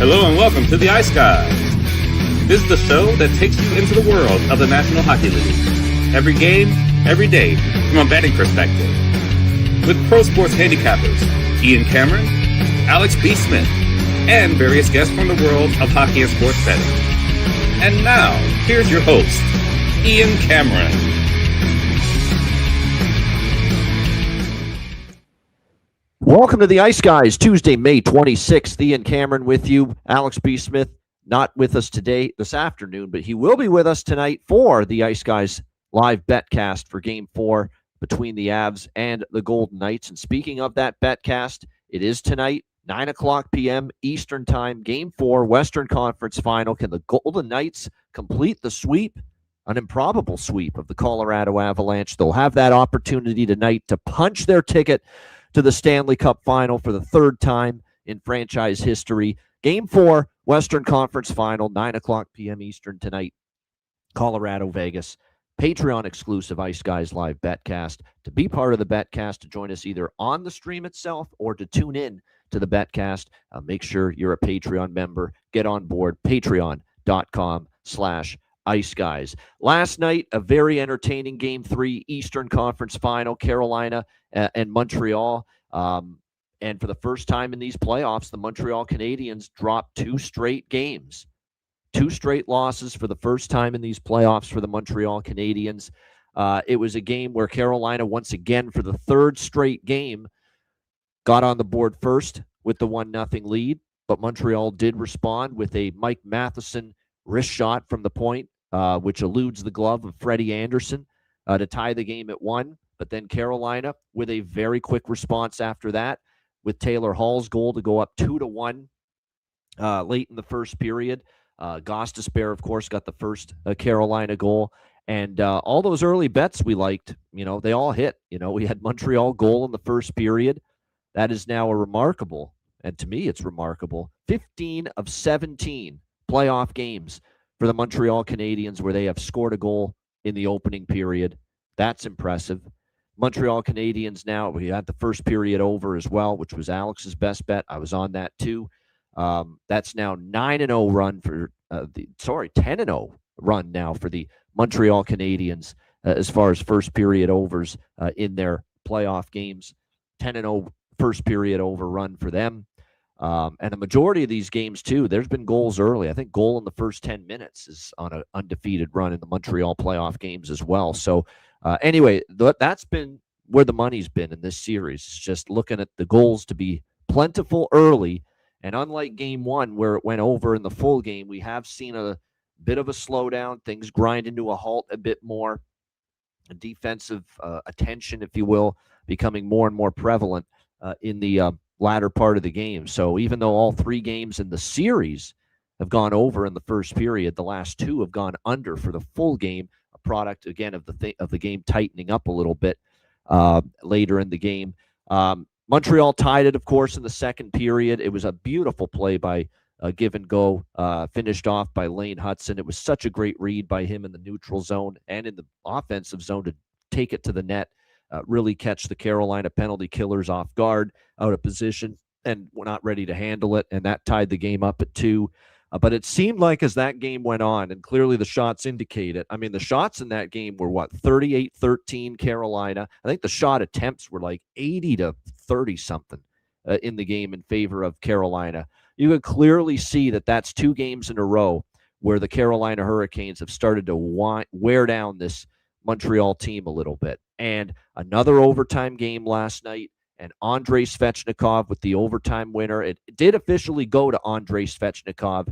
Hello and welcome to the Ice Guys. This is the show that takes you into the world of the National Hockey League. Every game, every day, from a betting perspective. With pro sports handicappers, Ian Cameron, Alex B. Smith, and various guests from the world of hockey and sports betting. And now, here's your host, Ian Cameron. Welcome to the Ice Guys, Tuesday, May 26th. Ian Cameron with you. Alex B. Smith not with us this afternoon, but he will be with us tonight for the Ice Guys live betcast for Game 4 between the Avs and the Golden Knights. And speaking of that betcast, it is tonight, 9 o'clock p.m. Eastern Time, Game 4, Western Conference Final. Can the Golden Knights complete the sweep? An improbable sweep of the Colorado Avalanche. They'll have that opportunity tonight to punch their ticket to the Stanley Cup Final for the third time in franchise history. Game 4, Western Conference Final, 9 o'clock p.m. Eastern tonight, Colorado, Vegas. Patreon exclusive Ice Guys live betcast. To be part of the betcast, to join us either on the stream itself or to tune in to the betcast, make sure you're a Patreon member. Get on board, patreon.com/Ice Guys. Last night, a very entertaining Game 3 Eastern Conference Final, Carolina and Montreal. And for the first time in these playoffs, the Montreal Canadiens dropped 2 straight games. 2 straight losses for the first time in these playoffs for the Montreal Canadiens. It was a game where Carolina, once again, for the third straight game, got on the board first with the 1-0 lead. But Montreal did respond with a Mike Matheson wrist shot from the point, which eludes the glove of Freddie Anderson to tie the game at 1. But then Carolina, with a very quick response after that, with Taylor Hall's goal to go up 2-1 late in the first period. Gostisbehere, of course, got the first Carolina goal. And all those early bets we liked, they all hit. We had Montreal goal in the first period. That is now a remarkable, and to me it's remarkable, 15 of 17 playoff games for the Montreal Canadiens where they have scored a goal in the opening period. That's impressive. Montreal Canadiens now, we had the first period over as well, which was Alex's best bet. I was on that too. That's now 9-0 run for 10-0 run now for the Montreal Canadiens as far as first period overs in their playoff games. 10-0 first period over run for them. And a majority of these games too, there's been goals early. I think goal in the first 10 minutes is on an undefeated run in the Montreal playoff games as well. So anyway, that's been where the money's been in this series. It's just looking at the goals to be plentiful early. And unlike Game 1, where it went over in the full game, we have seen a bit of a slowdown. Things grind into a halt a bit more. A defensive attention, if you will, becoming more and more prevalent in the latter part of the game. So even though all 3 games in the series have gone over in the first period, the last 2 have gone under for the full game. A product again of the game tightening up a little bit later in the game. Montreal tied it, of course, in the second period. It was a beautiful play by give and go, finished off by Lane Hudson. It was such a great read by him in the neutral zone and in the offensive zone to take it to the net, really catch the Carolina penalty killers off guard, out of position, and were not ready to handle it. And that tied the game up at 2. But it seemed like as that game went on, and clearly the shots indicate it. I mean, the shots in that game were 38-13 Carolina. I think the shot attempts were like 80-30 something in the game in favor of Carolina. You could clearly see that that's 2 games in a row where the Carolina Hurricanes have started to wear down this Montreal team a little bit. And another overtime game last night, and Andrei Svechnikov with the overtime winner. It did officially go to Andrei Svechnikov,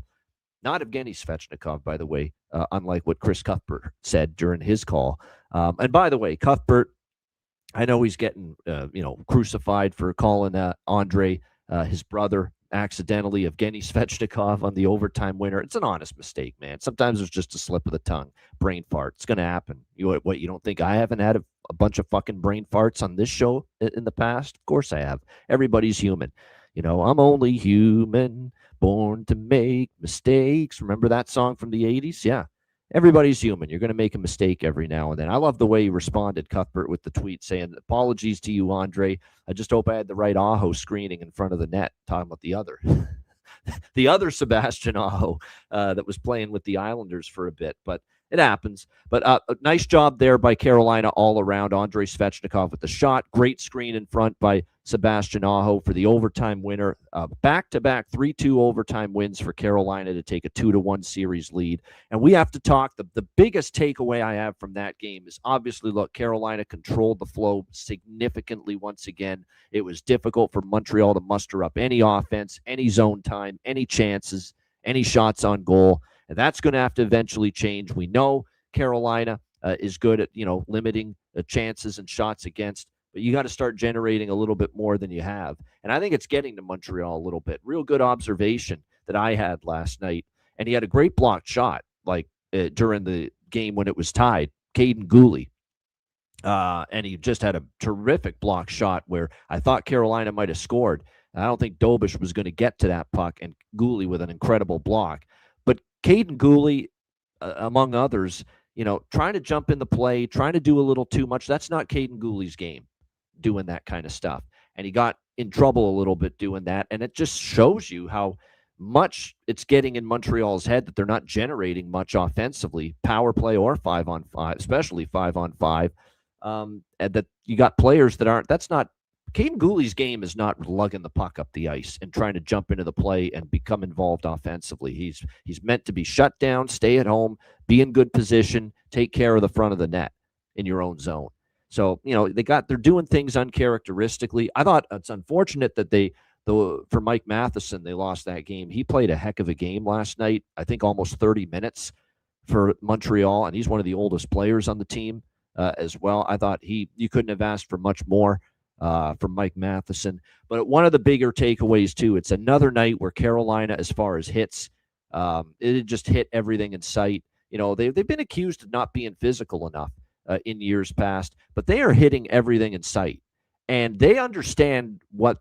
not Evgeny Svechnikov, by the way, unlike what Chris Cuthbert said during his call. And by the way, Cuthbert, I know he's getting crucified for calling Andrei, his brother, accidentally Evgeny Svechnikov on the overtime winner. It's an honest mistake, man. Sometimes it's just a slip of the tongue, brain fart. It's going to happen. You don't think I haven't had a bunch of fucking brain farts on this show in the past? Of course I have. Everybody's human. I'm only human, born to make mistakes. Remember that song from the 80s? Yeah. Everybody's human. You're going to make a mistake every now and then. I love the way he responded, Cuthbert, with the tweet saying, apologies to you, Andre. I just hope I had the right Aho screening in front of the net, talking about the other. the other Sebastian Aho that was playing with the Islanders for a bit, but it happens. But a nice job there by Carolina all around. Andrei Svechnikov with the shot. Great screen in front by Sebastian Aho for the overtime winner. Back-to-back 3-2 overtime wins for Carolina to take a 2-1 series lead. And we have to talk. The biggest takeaway I have from that game is obviously, look, Carolina controlled the flow significantly once again. It was difficult for Montreal to muster up any offense, any zone time, any chances, any shots on goal. And that's going to have to eventually change. We know Carolina is good at, limiting the chances and shots against, but you got to start generating a little bit more than you have. And I think it's getting to Montreal a little bit. Real good observation that I had last night. And he had a great blocked shot, during the game when it was tied, Caden Gooley. And he just had a terrific block shot where I thought Carolina might have scored. I don't think Dobish was going to get to that puck, and Gooley with an incredible block. But Caden Gooley, among others, trying to jump in the play, trying to do a little too much. That's not Caden Gooley's game, doing that kind of stuff. And he got in trouble a little bit doing that. And it just shows you how much it's getting in Montreal's head that they're not generating much offensively, power play or 5-on-5, especially 5-on-5. And that you got players that aren't, that's not, Caden Gooley's game is not lugging the puck up the ice and trying to jump into the play and become involved offensively. He's meant to be shut down, stay at home, be in good position, take care of the front of the net in your own zone. So, they're doing things uncharacteristically. I thought it's unfortunate that for Mike Matheson, they lost that game. He played a heck of a game last night. I think almost 30 minutes for Montreal, and he's one of the oldest players on the team as well. I thought you couldn't have asked for much more from Mike Matheson. But one of the bigger takeaways, too, it's another night where Carolina, as far as hits, it just hit everything in sight. They've been accused of not being physical enough in years past, but they are hitting everything in sight. And they understand what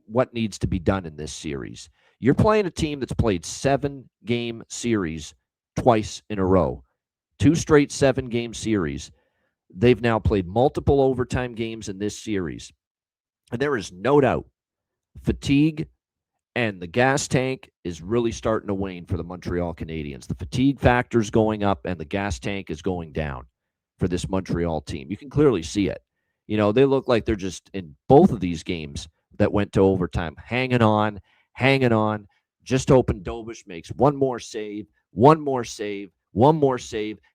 what needs to be done in this series. You're playing a team that's played 7-game series twice in a row, 2 straight 7-game series. They've now played multiple overtime games in this series. And there is no doubt fatigue and the gas tank is really starting to wane for the Montreal Canadiens. The fatigue factor is going up and the gas tank is going down for this Montreal team. You can clearly see it. They look like they're just in both of these games that went to overtime, hanging on, just hoping Dobish makes one more save,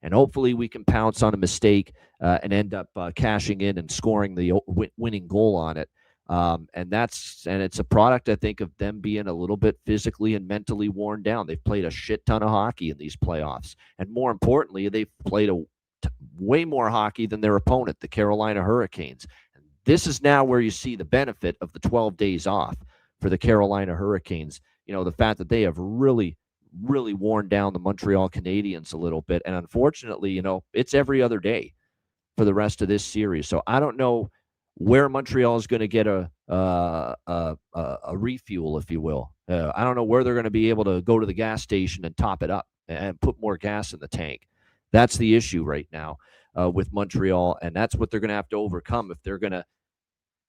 and hopefully we can pounce on a mistake and end up cashing in and scoring the winning goal on it. And it's a product, I think, of them being a little bit physically and mentally worn down. They've played a shit ton of hockey in these playoffs. And more importantly, they've played way more hockey than their opponent, the Carolina Hurricanes. And this is now where you see the benefit of the 12 days off for the Carolina Hurricanes. The fact that they have really worn down the Montreal Canadiens a little bit. And unfortunately, it's every other day for the rest of this series. So I don't know where Montreal is going to get a refuel, if you will. I don't know where they're going to be able to go to the gas station and top it up and put more gas in the tank. That's the issue right now with Montreal, and that's what they're going to have to overcome if they're going to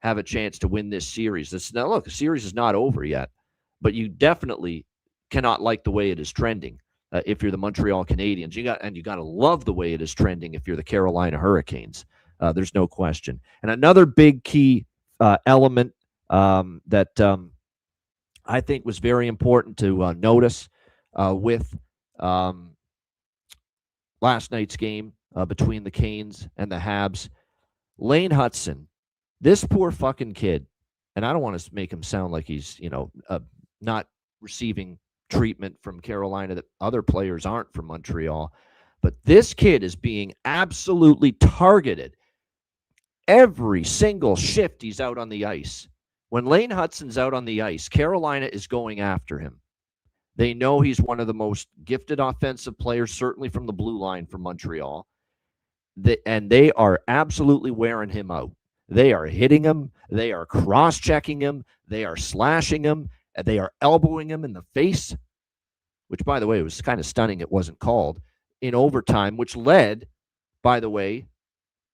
have a chance to win this series. The series is not over yet, but you definitely cannot like the way it is trending if you're the Montreal Canadiens. You got to love the way it is trending if you're the Carolina Hurricanes. There's no question. And another big key element that I think was very important to notice with last night's game between the Canes and the Habs, Lane Hutson, this poor fucking kid, and I don't want to make him sound like he's, not receiving treatment from Carolina that other players aren't from Montreal, but this kid is being absolutely targeted every single shift he's out on the ice. When Lane Hutson's out on the ice, Carolina is going after him. They know he's one of the most gifted offensive players, certainly from the blue line for Montreal. And they are absolutely wearing him out. They are hitting him. They are cross-checking him. They are slashing him. They are elbowing him in the face, which, by the way, was kind of stunning it wasn't called, in overtime, which led, by the way,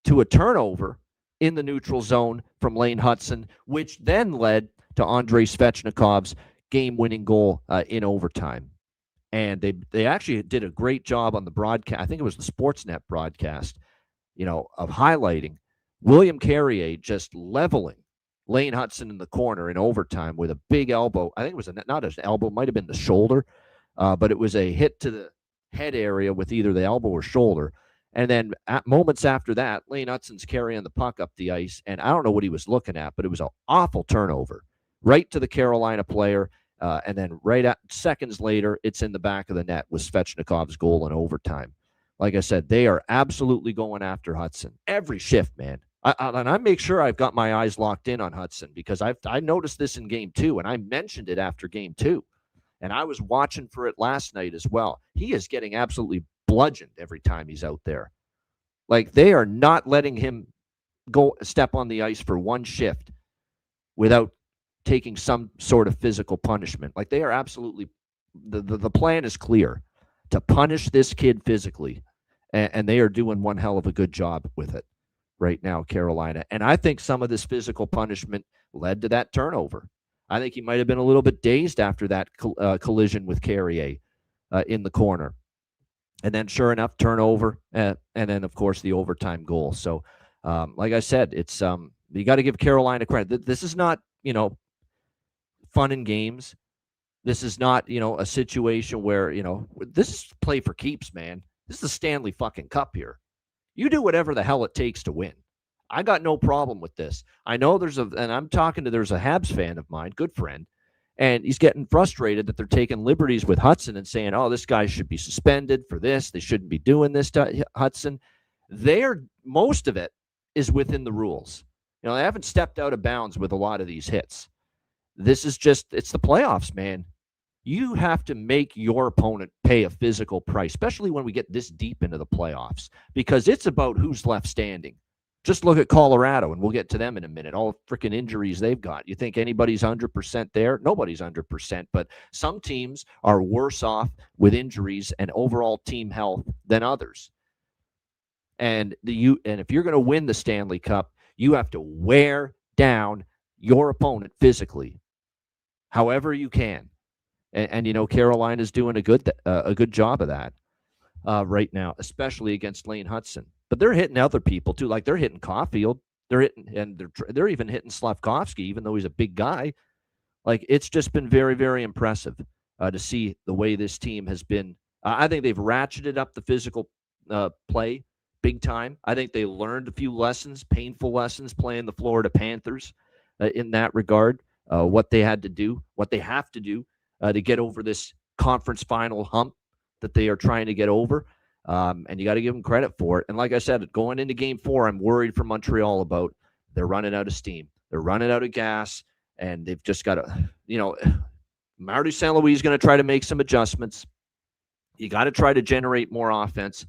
to a turnover in the neutral zone from Lane Hutson, which then led to Andrei Svechnikov's game-winning goal in overtime. And they actually did a great job on the broadcast. I think it was the Sportsnet broadcast, of highlighting William Carrier just leveling Lane Hudson in the corner in overtime with a big elbow. I think it was not an elbow, might have been the shoulder, but it was a hit to the head area with either the elbow or shoulder. And then moments after that, Lane Hudson's carrying the puck up the ice, and I don't know what he was looking at, but it was an awful turnover right to the Carolina player. And then seconds later, it's in the back of the net with Svechnikov's goal in overtime. Like I said, they are absolutely going after Hudson every shift, man. And I make sure I've got my eyes locked in on Hudson because I noticed this in game 2, and I mentioned it after game 2. And I was watching for it last night as well. He is getting absolutely bludgeoned every time he's out there. Like, they are not letting him go step on the ice for one shift without taking some sort of physical punishment. Like, they are absolutely, the plan is clear to punish this kid physically, and they are doing one hell of a good job with it right now, Carolina. And I think some of this physical punishment led to that turnover. I think he might have been a little bit dazed after that collision with Carrier in the corner. And then sure enough, turnover, and then, of course, the overtime goal. So, like I said, it's you got to give Carolina credit. This is not, fun and games. This is not, a situation where, this is play for keeps, man. This is the Stanley fucking Cup here. You do whatever the hell it takes to win. I got no problem with this. I know there's a Habs fan of mine, good friend, and he's getting frustrated that they're taking liberties with Hudson and saying, oh, this guy should be suspended for this. They shouldn't be doing this to Hudson. Most of it is within the rules. They haven't stepped out of bounds with a lot of these hits. This is it's the playoffs, man. You have to make your opponent pay a physical price, especially when we get this deep into the playoffs, because it's about who's left standing. Just look at Colorado, and we'll get to them in a minute. All the freaking injuries they've got. You think anybody's 100% there? Nobody's 100%, but some teams are worse off with injuries and overall team health than others. And if you're going to win the Stanley Cup, you have to wear down your opponent physically, however you can. And Carolina's doing a good job of that right now, especially against Lane Hudson. But they're hitting other people too, like they're hitting Caulfield. They're even hitting Slavkovsky, even though he's a big guy. Like, it's just been very, very impressive to see the way this team has been. I think they've ratcheted up the physical play big time. I think they learned a few lessons, painful lessons, playing the Florida Panthers in that regard. What they had to do, what they have to do to get over this conference final hump that they are trying to get over. And you got to give them credit for it. And like I said, going into game 4, I'm worried for Montreal about they're running out of steam. They're running out of gas, and they've just got to, Marty St. Louis is going to try to make some adjustments. You got to try to generate more offense,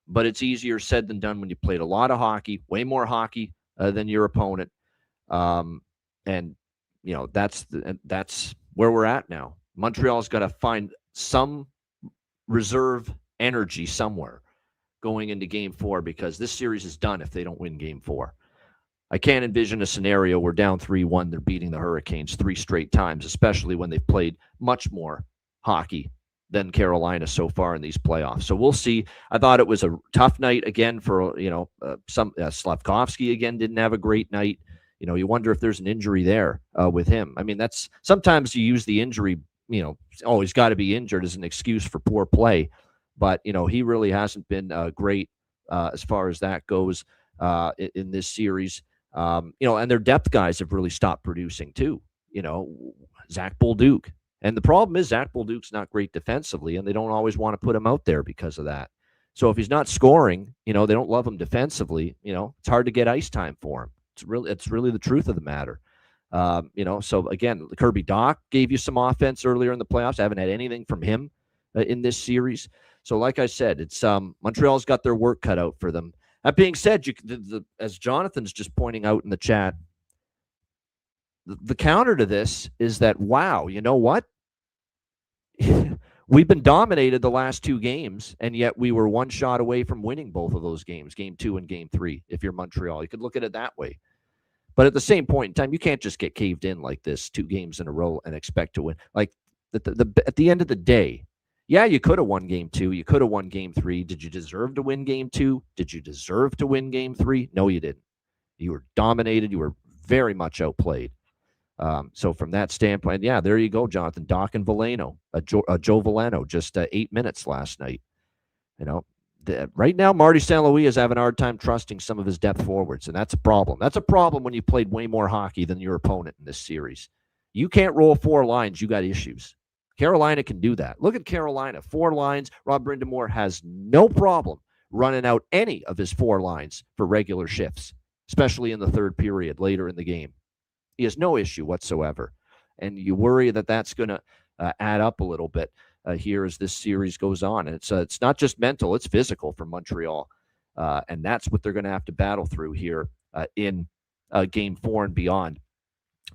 but it's easier said than done when you played a lot of hockey, way more hockey than your opponent. And that's where we're at now. Montreal's got to find some reserve energy somewhere going into game 4, because this series is done if they don't win game 4. I can't envision a scenario where down 3-1, they're beating the Hurricanes 3 straight times, especially when they've played much more hockey than Carolina so far in these playoffs. So we'll see. I thought it was a tough night again for, Slavkovsky again didn't have a great night. You wonder if there's an injury there with him. I mean, that's sometimes you use the injury, he's got to be injured as an excuse for poor play. But, he really hasn't been great as far as that goes in this series. And their depth guys have really stopped producing too. Zach Bolduc. And the problem is Zach Bolduc's not great defensively, and they don't always want to put him out there because of that. So if he's not scoring, they don't love him defensively. It's hard to get ice time for him. It's really the truth of the matter. So again, Kirby Dach gave you some offense earlier in the playoffs. I haven't had anything from him in this series. So like I said, it's Montreal's got their work cut out for them. That being said, as Jonathan's just pointing out in the chat, the counter to this is that, wow, you know what? We've been dominated the last 2 games, and yet we were one shot away from winning both of those games, game 2 and game 3, if you're Montreal. You could look at it that way. But at the same point in time, you can't just get caved in like this 2 games in a row and expect to win. Like at the end of the day, yeah, you could have won game 2. You could have won game 3. Did you deserve to win game 2? Did you deserve to win game 3? No, you didn't. You were dominated. You were very much outplayed. So from that standpoint, yeah, there you go, Jonathan. Doc and Veleno, Joe Veleno, just 8 minutes last night. Right now, Marty St. Louis is having a hard time trusting some of his depth forwards, and that's a problem. That's a problem when you played way more hockey than your opponent in this series. You can't roll 4 lines. You got issues. Carolina can do that. Look at Carolina. 4 lines. Rob Brindamore has no problem running out any of his 4 lines for regular shifts, especially in the third period later in the game. He has no issue whatsoever. And you worry that that's going to add up a little bit here as this series goes on. And it's not just mental, it's physical for Montreal. And that's what they're going to have to battle through here in Game 4 and beyond.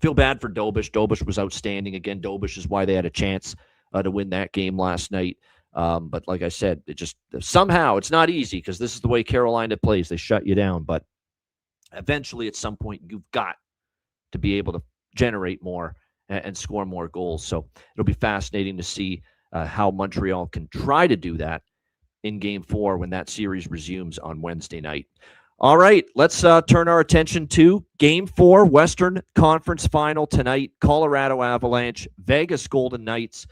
Feel bad for Dobish. Dobish was outstanding. Again, Dobish is why they had a chance to win that game last night. But like I said, it just somehow it's not easy because this is the way Carolina plays. They shut you down. But eventually at some point you've got to be able to generate more and score more goals. So it'll be fascinating to see how Montreal can try to do that in Game 4 when that series resumes on Wednesday night. All right, let's turn our attention to Game 4, Western Conference Final tonight. Colorado Avalanche, Vegas Golden Knights.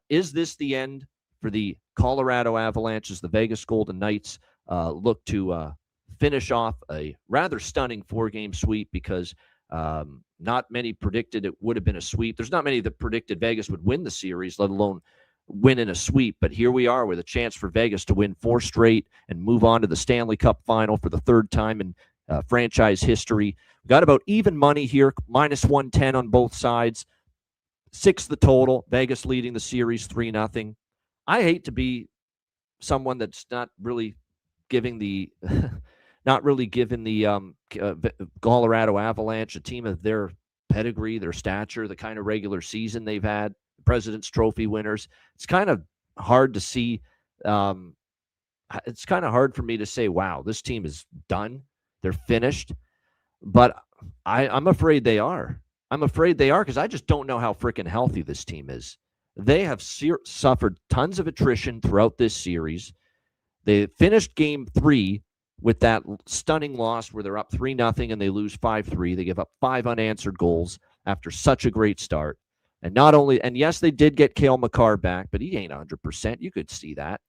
Is this the end for the Colorado Avalanche as the Vegas Golden Knights look to finish off a rather stunning 4-game sweep? Because not many predicted it would have been a sweep. There's not many that predicted Vegas would win the series, let alone win in a sweep. But here we are with a chance for Vegas to win 4 straight and move on to the Stanley Cup final for the 3rd time in franchise history. We got about even money here, minus 110 on both sides. 6 the total. Vegas leading the series 3-0. I hate to be someone that's not really giving the Colorado Avalanche, a team of their pedigree, their stature, the kind of regular season they've had, President's Trophy winners. It's kind of hard to see. It's kind of hard for me to say, wow, this team is done. They're finished. But I'm afraid they are. I'm afraid they are because I just don't know how freaking healthy this team is. They have suffered tons of attrition throughout this series. They finished Game 3 with that stunning loss where they're up 3-0 and they lose 5-3. They give up 5 unanswered goals after such a great start. And yes, they did get Cale Makar back, but he ain't 100%. You could see that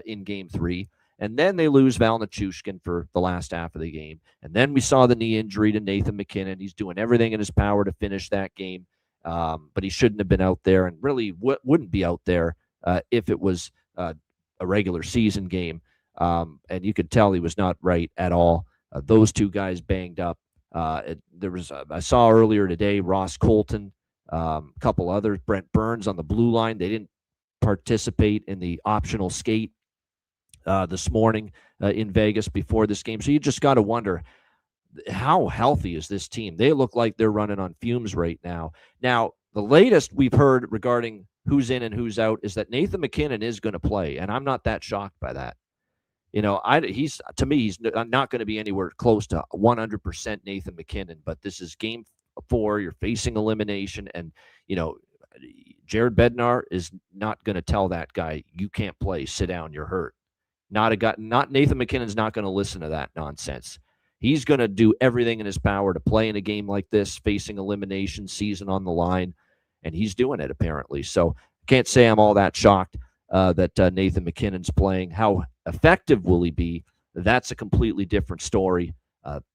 in Game 3. And then they lose Val Nichushkin for the last half of the game. And then we saw the knee injury to Nathan MacKinnon. He's doing everything in his power to finish that game, but he shouldn't have been out there and really wouldn't be out there if it was a regular season game. And you could tell he was not right at all. Those 2 guys banged up. I saw earlier today Ross Colton, a couple others, Brent Burns on the blue line. They didn't participate in the optional skate this morning in Vegas before this game. So you just got to wonder, how healthy is this team? They look like they're running on fumes right now. Now, the latest we've heard regarding who's in and who's out is that Nathan MacKinnon is going to play, and I'm not that shocked by that. He's not going to be anywhere close to 100% Nathan MacKinnon, but this is Game 4. You're facing elimination, and Jared Bednar is not going to tell that guy, you can't play, sit down, you're hurt. Not Nathan MacKinnon's not going to listen to that nonsense. He's going to do everything in his power to play in a game like this, facing elimination, season on the line, and he's doing it apparently. So can't say I'm all that shocked that Nathan MacKinnon's playing. How effective will he be? That's a completely different story.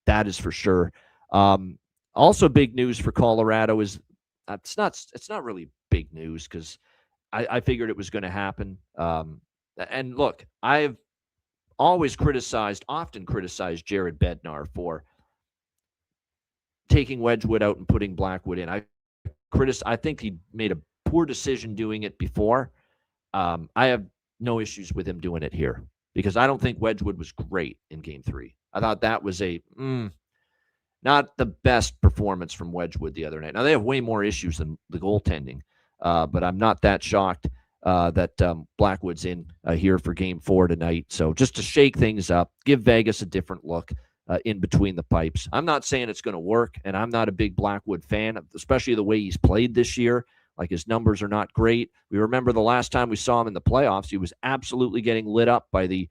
That is for sure. Also, big news for Colorado is it's not really big news because I figured it was going to happen. And look, I've often criticized Jared Bednar for taking Wedgwood out and putting Blackwood in. I think he made a poor decision doing it before. I have no issues with him doing it here because I don't think Wedgwood was great in Game 3. I thought that was not the best performance from Wedgwood the other night. Now, they have way more issues than the goaltending, but I'm not that shocked that Blackwood's in here for Game 4 tonight. So just to shake things up, give Vegas a different look. in between the pipes. I'm not saying it's going to work, and I'm not a big Blackwood fan, especially the way he's played this year. Like, his numbers are not great. We remember the last time we saw him in the playoffs, he was absolutely getting lit up by the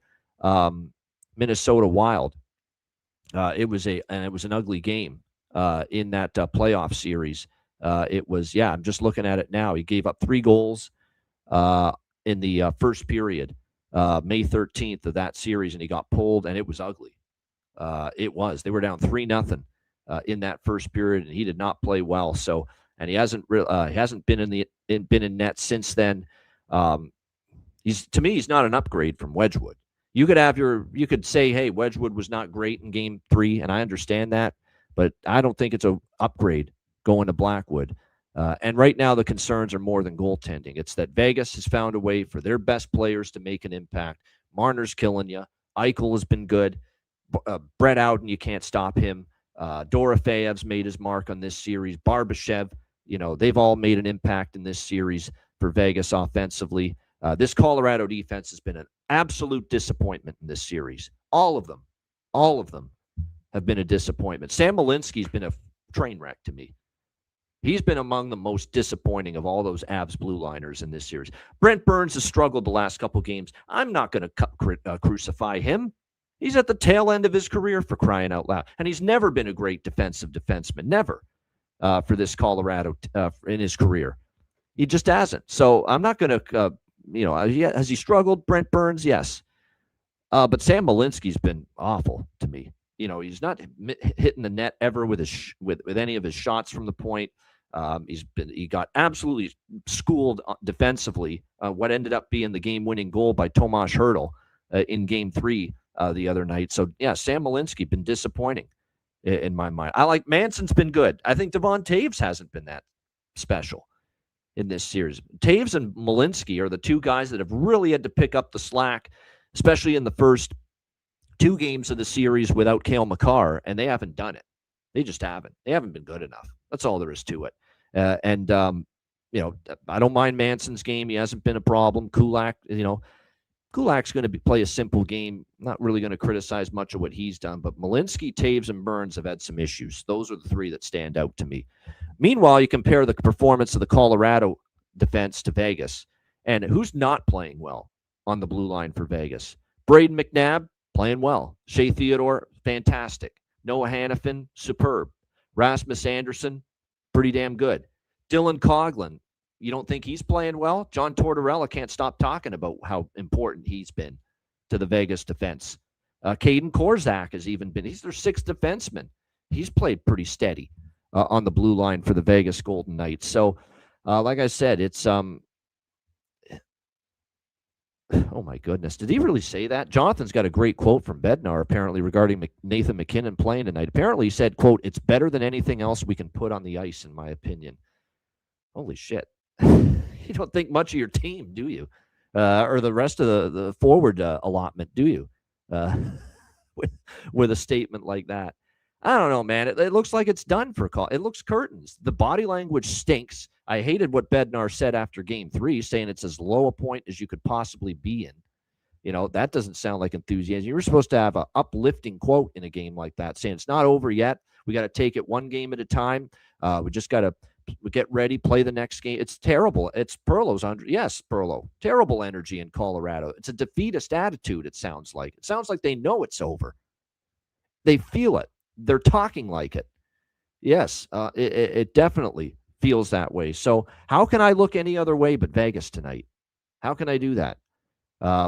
Minnesota Wild. It was an ugly game in that playoff series. I'm just looking at it now. He gave up 3 goals in the first period, May 13th of that series, and he got pulled, and it was ugly. They were down 3-0 in that first period, and he did not play well. So, and he hasn't been in net since then. He's not an upgrade from Wedgwood. You could say, hey, Wedgwood was not great in game 3, and I understand that, but I don't think it's an upgrade going to Blackwood. And right now the concerns are more than goaltending. It's that Vegas has found a way for their best players to make an impact. Marner's killing you. Eichel has been good. Brett Ouden, you can't stop him. Dorofeyev's made his mark on this series. Barbashev, they've all made an impact in this series for Vegas offensively. This Colorado defense has been an absolute disappointment in this series. All of them have been a disappointment. Sam Malinsky's been a train wreck to me. He's been among the most disappointing of all those Avs blue liners in this series. Brent Burns has struggled the last couple games. I'm not going to crucify him. He's at the tail end of his career, for crying out loud. And he's never been a great defensive defenseman, never, for this Colorado in his career. He just hasn't. So I'm not going to, has he struggled, Brent Burns? Yes. But Sam Malinsky's been awful to me. He's not hitting the net ever with any of his shots from the point. He got absolutely schooled defensively. What ended up being the game-winning goal by Tomas Hertl in Game 3 the other night. So yeah, Sam Malinsky been disappointing in my mind. I like Manson's been good. I think Devon Taves hasn't been that special in this series. Taves and Malinsky are the two guys that have really had to pick up the slack, especially in the first 2 games of the series without Cale Makar, and they haven't done it. They just haven't. They haven't been good enough. That's all there is to it. I don't mind Manson's game. He hasn't been a problem. Kulak's going to play a simple game. Not really going to criticize much of what he's done, but Malinsky, Taves, and Burns have had some issues. Those are the 3 that stand out to me. Meanwhile, you compare the performance of the Colorado defense to Vegas, and who's not playing well on the blue line for Vegas? Braden McNabb, playing well. Shea Theodore, fantastic. Noah Hannafin, superb. Rasmus Anderson, pretty damn good. Dylan Coughlin, you don't think he's playing well? John Tortorella can't stop talking about how important he's been to the Vegas defense. Caden Korzak has even been, he's their 6th defenseman. He's played pretty steady on the blue line for the Vegas Golden Knights. So, like I said, it's oh my goodness. Did he really say that? Jonathan's got a great quote from Bednar apparently regarding Nathan McKinnon playing tonight. Apparently he said, quote, "It's better than anything else we can put on the ice, in my opinion." Holy shit. You don't think much of your team, do you? Or the rest of the forward allotment, do you? With a statement like that. I don't know, man. It looks like it's done for call. It looks curtains. The body language stinks. I hated what Bednar said after Game 3, saying it's as low a point as you could possibly be in. That doesn't sound like enthusiasm. You were supposed to have an uplifting quote in a game like that, saying it's not over yet. We got to take it one game at a time. We just got to get ready, play the next game. It's terrible. It's Perlo's under. Yes, Perlo. Terrible energy in Colorado. It's a defeatist attitude, it sounds like. It sounds like they know it's over. They feel it. They're talking like it. Yes, it definitely feels that way. So how can I look any other way but Vegas tonight? How can I do that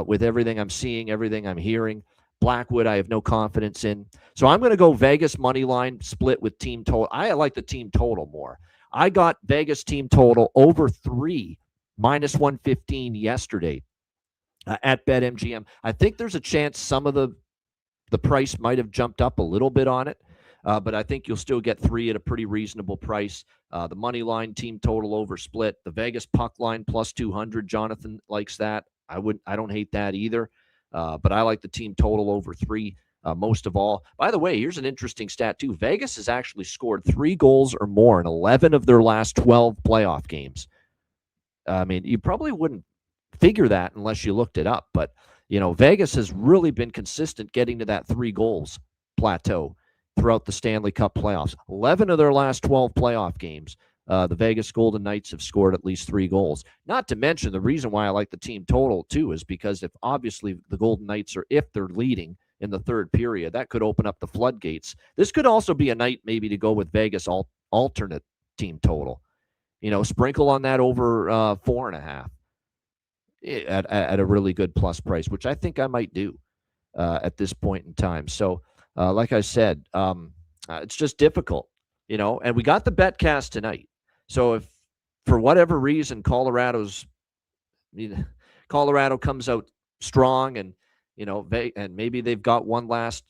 with everything I'm seeing, everything I'm hearing? Blackwood, I have no confidence in. So I'm going to go Vegas money line split with team total. I like the team total more. I got Vegas team total over 3, minus 115 yesterday at BetMGM. I think there's a chance some of the price might have jumped up a little bit on it, but I think you'll still get 3 at a pretty reasonable price. The money line team total over split. The Vegas puck line plus 200. Jonathan likes that. I don't hate that either, but I like the team total over 3 most of all. By the way, here's an interesting stat too. Vegas has actually scored 3 goals or more in 11 of their last 12 playoff games. I mean, you probably wouldn't figure that unless you looked it up, but Vegas has really been consistent getting to that 3 goals plateau throughout the Stanley Cup playoffs. 11 of their last 12 playoff games, the Vegas Golden Knights have scored at least 3 goals. Not to mention, the reason why I like the team total, too, is because if obviously the Golden Knights if they're leading in the third period, that could open up the floodgates. This could also be a night maybe to go with Vegas alternate team total. Sprinkle on that over 4.5 at a really good plus price, which I think I might do at this point in time. So, like I said, it's just difficult, and we got the betcast tonight. So if for whatever reason Colorado comes out strong and, and maybe they've got one last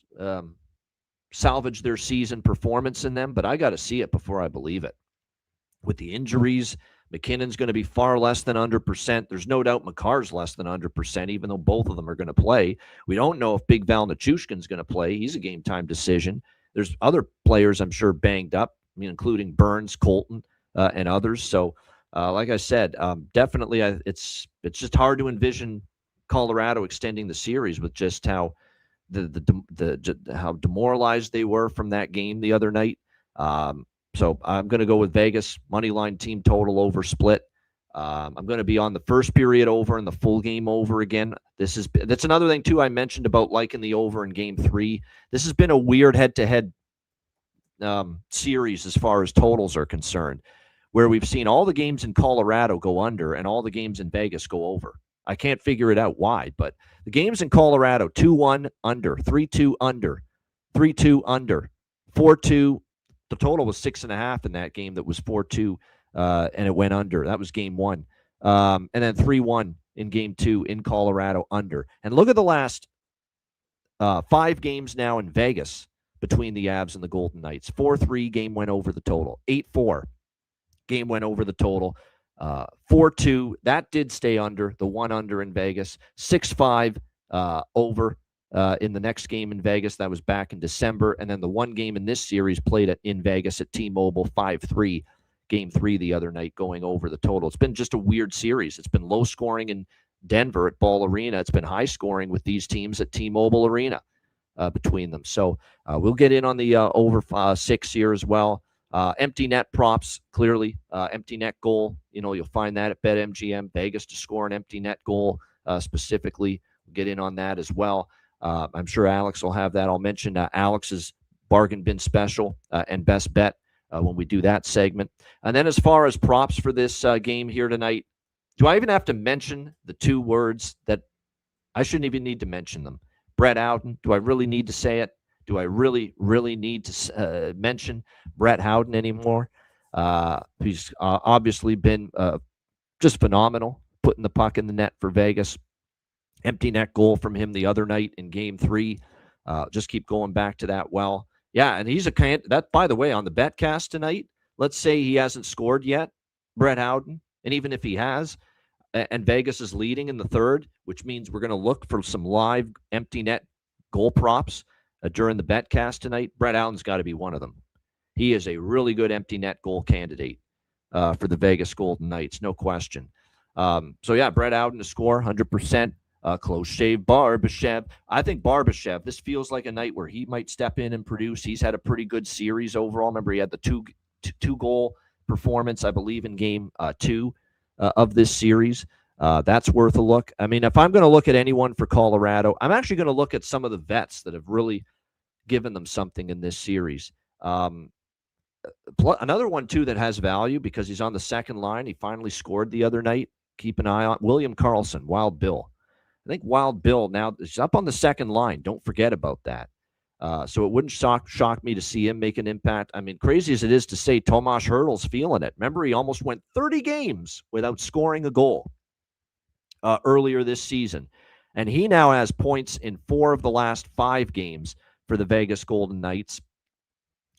salvage their season performance in them, but I got to see it before I believe it. With the injuries, McKinnon's going to be far less than 100%. There's no doubt Makar's less than 100%, even though both of them are going to play. We don't know if Big Val Nichushkin's going to play. He's a game-time decision. There's other players, I'm sure, banged up, including Burns, Colton, and others. So, like I said, definitely it's just hard to envision Colorado extending the series with just how how demoralized they were from that game the other night. So I'm going to go with Vegas money line team total over split. I'm going to be on the first period over and the full game over again. That's another thing too I mentioned about liking the over in Game 3. This has been a weird head-to-head series as far as totals are concerned, where we've seen all the games in Colorado go under and all the games in Vegas go over. I can't figure it out why, but the games in Colorado, 2-1 under, 3-2 under, 3-2 under, 4-2. The total was 6.5 in that game that was 4-2, and it went under. That was Game 1. And then 3-1 in Game 2 in Colorado under. And look at the last 5 games now in Vegas between the Avs and the Golden Knights. 4-3, game went over the total. 8-4, game went over the total. 4-2, that did stay under, the one under in Vegas. 6-5 over in the next game in Vegas. That was back in December. And then the one game in this series played in Vegas at T-Mobile, 5-3, Game 3 the other night, going over the total. It's been just a weird series. It's been low scoring in Denver at Ball Arena. It's been high scoring with these teams at T-Mobile Arena between them. So we'll get in on the over 6 here as well. Empty net props, clearly. Empty net goal, you'll find that at BetMGM. Vegas to score an empty net goal specifically. We'll get in on that as well. I'm sure Alex will have that. I'll mention Alex's bargain bin special and best bet when we do that segment. And then as far as props for this game here tonight, do I even have to mention the 2 words that I shouldn't even need to mention them? Brett Howden, do I really need to say it? Do I really, really need to mention Brett Howden anymore? He's obviously been just phenomenal, putting the puck in the net for Vegas. Empty net goal from him the other night in Game 3. Just keep going back to that well. Yeah, and he's that, by the way, on the betcast tonight, let's say he hasn't scored yet, Brett Howden, and even if he has, and Vegas is leading in the third, which means we're going to look for some live empty net goal props during the betcast tonight. Brett Howden's got to be one of them. He is a really good empty net goal candidate for the Vegas Golden Knights, no question. So yeah, Brett Howden to score 100%. Close shave Barbashev. I think Barbashev, this feels like a night where he might step in and produce. He's had a pretty good series overall. Remember, he had the two goal performance, I believe, in Game 2 of this series. That's worth a look. I mean, if I'm going to look at anyone for Colorado, I'm actually going to look at some of the vets that have really given them something in this series. Another one, too, that has value because he's on the second line. He finally scored the other night. Keep an eye on William Karlsson, Wild Bill. I think Wild Bill now is up on the second line. Don't forget about that. So it wouldn't shock me to see him make an impact. I mean, crazy as it is to say, Tomas Hertl's feeling it. Remember, he almost went 30 games without scoring a goal earlier this season. And he now has points in 4 of the last 5 games for the Vegas Golden Knights.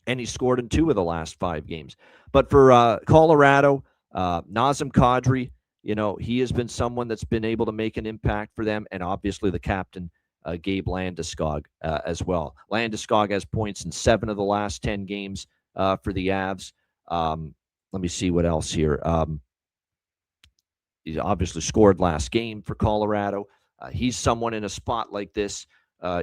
And he scored in 2 of the last 5 games. But for Colorado, Nazem Kadri, he has been someone that's been able to make an impact for them, and obviously the captain, Gabe Landeskog, as well. Landeskog has points in 7 of the last 10 games for the Avs. Let me see what else here. He obviously scored last game for Colorado. He's someone in a spot like this.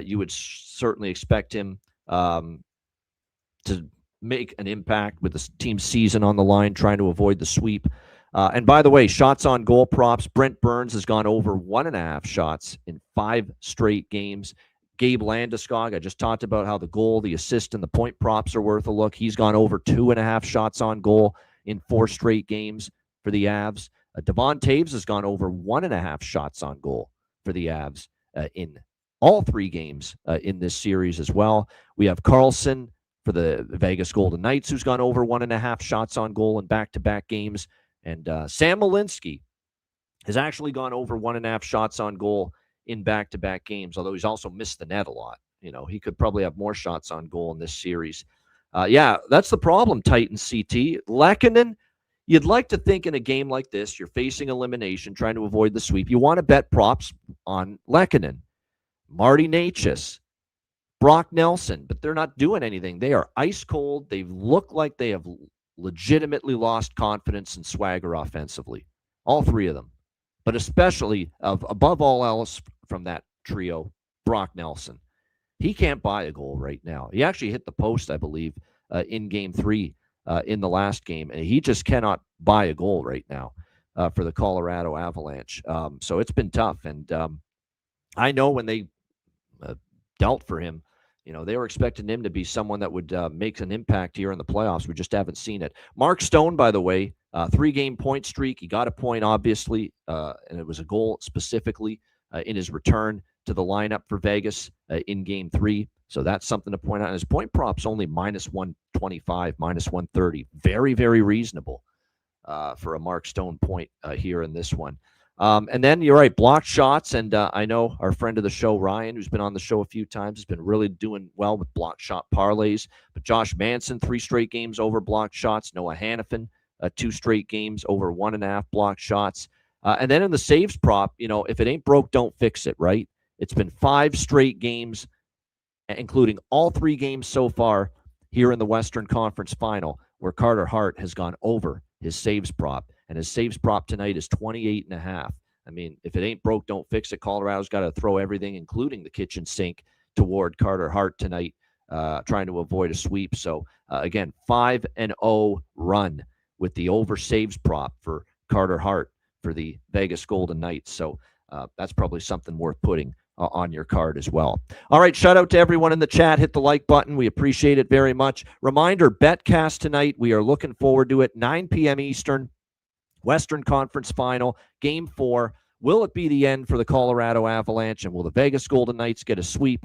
You would certainly expect him to make an impact with the team's season on the line, trying to avoid the sweep. And by the way, shots on goal props, Brent Burns has gone over 1.5 shots in 5 straight games. Gabe Landeskog, I just talked about how the goal, the assist, and the point props are worth a look. He's gone over 2.5 shots on goal in 4 straight games for the Avs. Devon Taves has gone over 1.5 shots on goal for the Avs in all 3 games in this series as well. We have Carlson for the Vegas Golden Knights, who's gone over 1.5 shots on goal in back-to-back games. And Sam Malinsky has actually gone over 1.5 shots on goal in back-to-back games, although he's also missed the net a lot. You know, he could probably have more shots on goal in this series. Yeah, that's the problem, Titan CT. Lehkonen, you'd like to think in a game like this, you're facing elimination, trying to avoid the sweep. You want to bet props on Lehkonen, Marty Necas, Brock Nelson, but they're not doing anything. They are ice cold. They look like they have legitimately lost confidence and swagger offensively. All 3 of them. But especially, above all else from that trio, Brock Nelson. He can't buy a goal right now. He actually hit the post, I believe, in Game 3 in the last game, and he just cannot buy a goal right now for the Colorado Avalanche. So it's been tough, and I know when they dealt for him, you know, they were expecting him to be someone that would make an impact here in the playoffs. We just haven't seen it. Mark Stone, by the way, 3-game point streak. He got a point, obviously, and it was a goal specifically in his return to the lineup for Vegas in Game 3. So that's something to point out. And his point prop's only -125, -130. Very, very reasonable for a Mark Stone point here in this one. And then you're right, blocked shots. And I know our friend of the show, Ryan, who's been on the show a few times, has been really doing well with blocked shot parlays. But Josh Manson, 3 straight games over blocked shots. Noah Hannafin, 2 straight games over 1.5 blocked shots. And then in the saves prop, you know, if it ain't broke, don't fix it, right? It's been 5 straight games, including all 3 games so far here in the Western Conference Final, where Carter Hart has gone over his saves prop. And his saves prop tonight is 28.5. I mean, if it ain't broke, don't fix it. Colorado's got to throw everything, including the kitchen sink, toward Carter Hart tonight, trying to avoid a sweep. So, again, 5-0 run with the over saves prop for Carter Hart for the Vegas Golden Knights. So that's probably something worth putting on your card as well. All right, shout out to everyone in the chat. Hit the like button. We appreciate it very much. Reminder, Betcast tonight. We are looking forward to it. 9 p.m. Eastern. Western Conference Final, Game 4. Will it be the end for the Colorado Avalanche, and will the Vegas Golden Knights get a sweep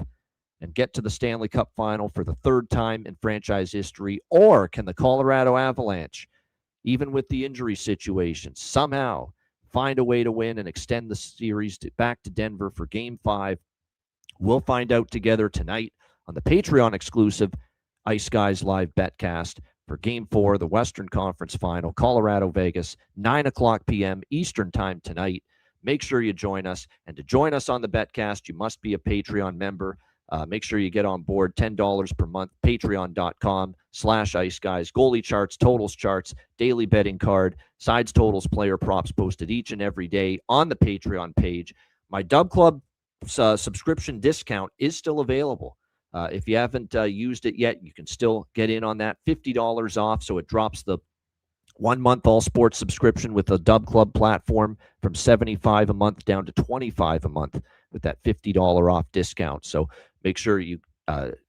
and get to the Stanley Cup Final for the 3rd time in franchise history? Or can the Colorado Avalanche, even with the injury situation, somehow find a way to win and extend the series back to Denver for Game 5? We'll find out together tonight on the Patreon exclusive Ice Guys Live Betcast for Game 4, the Western Conference Final, Colorado-Vegas, 9:00 p.m. Eastern Time tonight. Make sure you join us. And to join us on the Betcast, you must be a Patreon member. Make sure you get on board, $10 per month, patreon.com/iceguys. Goalie charts, totals charts, daily betting card, sides, totals, player props posted each and every day on the Patreon page. My Dub Club subscription discount is still available. If you haven't used it yet, you can still get in on that. $50 off, so it drops the 1-month all sports subscription with the Dub Club platform from $75 a month down to $25 a month with that $50 off discount. So make sure you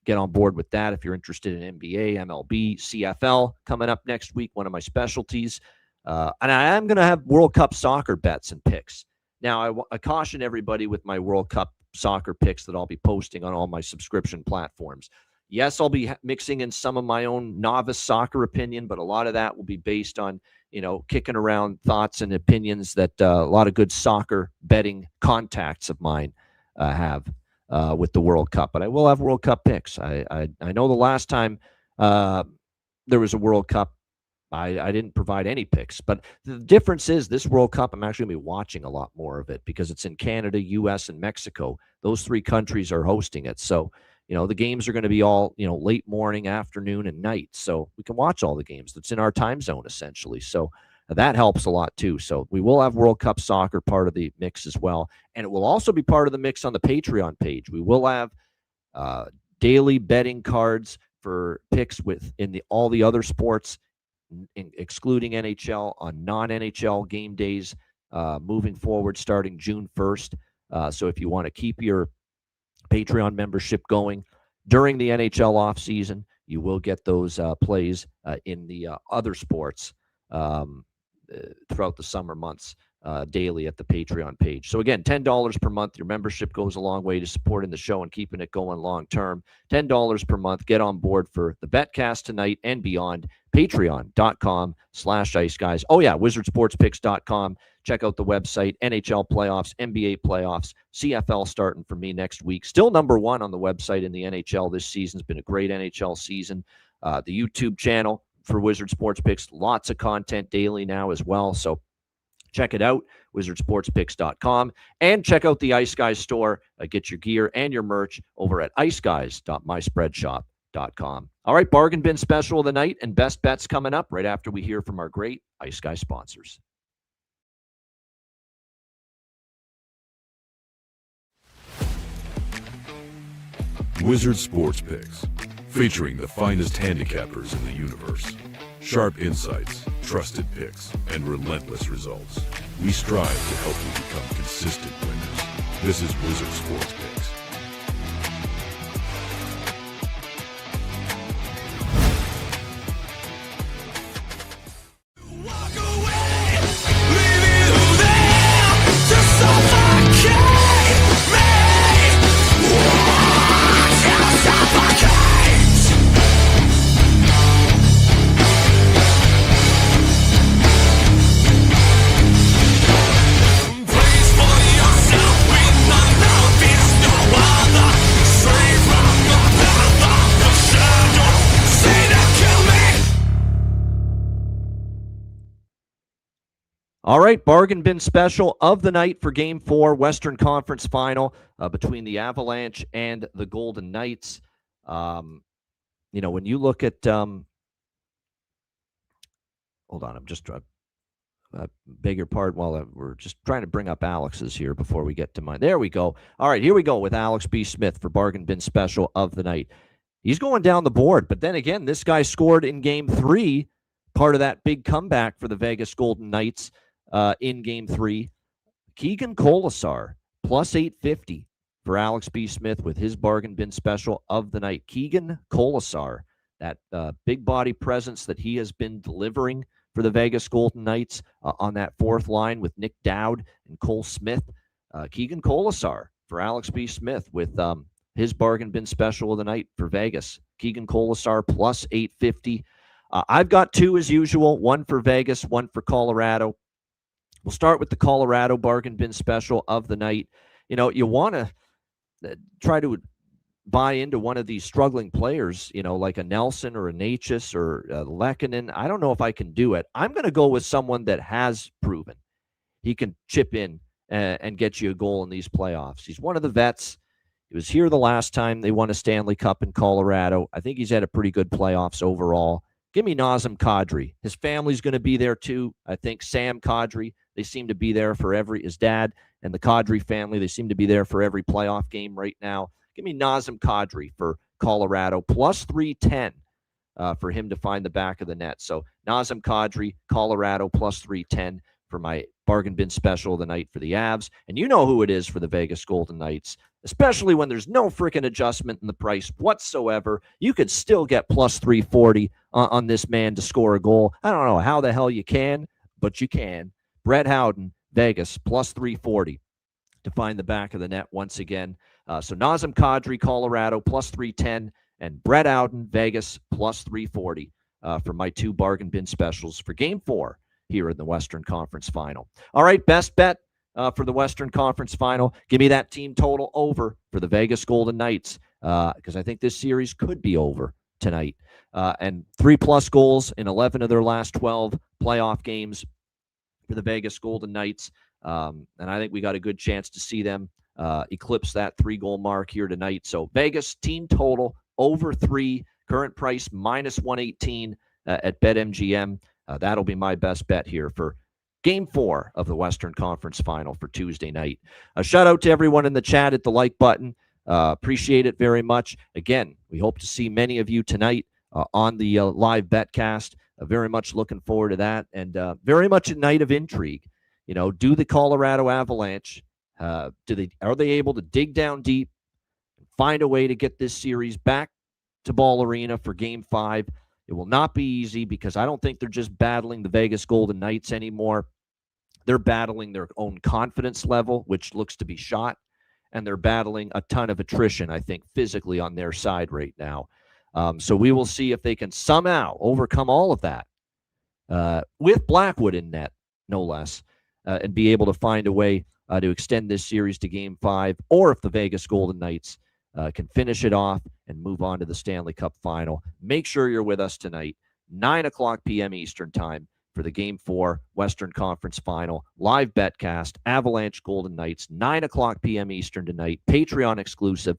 get on board with that if you're interested in NBA, MLB, CFL coming up next week, one of my specialties. And I am going to have World Cup soccer bets and picks. Now, I caution everybody with my World Cup soccer picks that I'll be posting on all my subscription platforms. Yes, I'll be mixing in some of my own novice soccer opinion, but a lot of that will be based on, you know, kicking around thoughts and opinions that a lot of good soccer betting contacts of mine have with the World Cup. But I will have World Cup picks. I know the last time there was a World Cup, I didn't provide any picks, but the difference is this World Cup, I'm actually going to be watching a lot more of it because it's in Canada, U.S., and Mexico. Those 3 countries are hosting it. So, you know, the games are going to be all, you know, late morning, afternoon, and night. So we can watch all the games. That's in our time zone, essentially. So that helps a lot, too. So we will have World Cup soccer part of the mix as well. And it will also be part of the mix on the Patreon page. We will have daily betting cards for picks all the other sports, excluding NHL, on non-NHL game days moving forward starting June 1st. So if you want to keep your Patreon membership going during the NHL offseason, you will get those plays in the other sports throughout the summer months daily at the Patreon page. So again, $10 per month. Your membership goes a long way to supporting the show and keeping it going long term. $10 per month. Get on board for the Betcast tonight and beyond. Patreon.com/Ice Guys. Oh yeah, WizardSportsPicks.com. Check out the website. NHL playoffs, NBA playoffs, CFL starting for me next week. Still number one on the website in the NHL this season. It's been a great NHL season. The YouTube channel for Wizard Sports Picks, lots of content daily now as well. So check it out, wizardsportspicks.com, and check out the Ice Guys store. Get your gear and your merch over at iceguys.myspreadshop.com. All right, bargain bin special of the night and best bets coming up right after we hear from our great Ice Guys sponsors. Wizard Sports Picks, featuring the finest handicappers in the universe. Sharp insights, trusted picks, and relentless results. We strive to help you become consistent winners. This is Wizard Sports Picks. All right, bargain bin special of the night for Game 4, Western Conference Final between the Avalanche and the Golden Knights. When you look at hold on, I'm just beg your pardon while we're just trying to bring up Alex's here before we get to mine. There we go. All right, here we go with Alex B. Smith for bargain bin special of the night. He's going down the board, but then again, this guy scored in Game 3, part of that big comeback for the Vegas Golden Knights. In Game 3, Keegan Colasar, plus 850 for Alex B. Smith with his bargain bin special of the night. Keegan Colasar, that big body presence that he has been delivering for the Vegas Golden Knights on that fourth line with Nick Dowd and Cole Smith. Keegan Colasar for Alex B. Smith with his bargain bin special of the night for Vegas. Keegan Colasar, plus 850. I've got two as usual, one for Vegas, one for Colorado. We'll start with the Colorado bargain bin special of the night. You want to try to buy into one of these struggling players, like a Nelson or a Natchez or a Lehkonen. I don't know if I can do it. I'm going to go with someone that has proven he can chip in and get you a goal in these playoffs. He's one of the vets. He was here the last time they won a Stanley Cup in Colorado. I think he's had a pretty good playoffs overall. Give me Nazem Kadri. His family's going to be there too. I think Sam Kadri, they seem to be there for his dad and the Kadri family, they seem to be there for every playoff game right now. Give me Nazem Kadri for Colorado, plus 310 for him to find the back of the net. So Nazem Kadri, Colorado, plus 310 for my bargain bin special of the night for the Avs. And you know who it is for the Vegas Golden Knights, especially when there's no freaking adjustment in the price whatsoever. You could still get plus 340 on this man to score a goal. I don't know how the hell you can, but you can. Brett Howden, Vegas, plus 340 to find the back of the net once again. So Nazem Kadri, Colorado, plus 310, and Brett Howden, Vegas, plus 340 for my two bargain bin specials for Game 4 here in the Western Conference Final. All right, best bet for the Western Conference Final. Give me that team total over for the Vegas Golden Knights because I think this series could be over tonight. And 3+ goals in 11 of their last 12 playoff games for the Vegas Golden Knights. And I think we got a good chance to see them eclipse that 3-goal mark here tonight. So Vegas team total over 3, current price minus 118 at BetMGM. That'll be my best bet here for Game 4 of the Western Conference Final for Tuesday night. A shout out to everyone in the chat at the like button. Appreciate it very much. Again, we hope to see many of you tonight on the live betcast. Very much looking forward to that, and very much a night of intrigue. Do the Colorado Avalanche, are they able to dig down deep and find a way to get this series back to Ball Arena for Game 5? It will not be easy, because I don't think they're just battling the Vegas Golden Knights anymore. They're battling their own confidence level, which looks to be shot, and they're battling a ton of attrition, I think, physically on their side right now. So we will see if they can somehow overcome all of that with Blackwood in net, no less, and be able to find a way to extend this series to Game 5, or if the Vegas Golden Knights can finish it off and move on to the Stanley Cup Final. Make sure you're with us tonight, 9:00 p.m. Eastern Time, for the Game 4 Western Conference Final. Live betcast, Avalanche Golden Knights, 9:00 p.m. Eastern tonight, Patreon exclusive.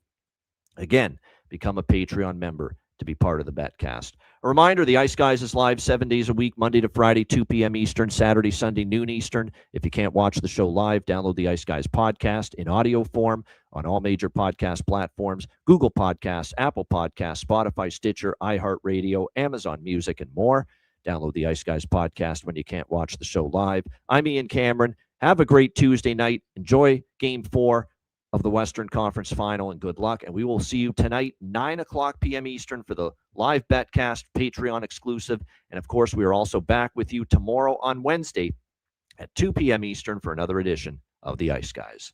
Again, become a Patreon member to be part of the betcast. A reminder, the Ice Guys is live 7 days a week, Monday to Friday, 2 p.m. Eastern, Saturday, Sunday, noon Eastern. If you can't watch the show live, download the Ice Guys podcast in audio form on all major podcast platforms: Google Podcasts, Apple Podcasts, Spotify, Stitcher, iHeartRadio, Amazon Music, and more. Download the Ice Guys podcast when you can't watch the show live. I'm Ian Cameron. Have a great Tuesday night. Enjoy Game 4 of the Western Conference Final, and good luck. And we will see you tonight, 9:00 p.m. Eastern, for the live betcast, Patreon exclusive. And of course, we are also back with you tomorrow on Wednesday at 2 p.m. Eastern for another edition of the Ice Guys.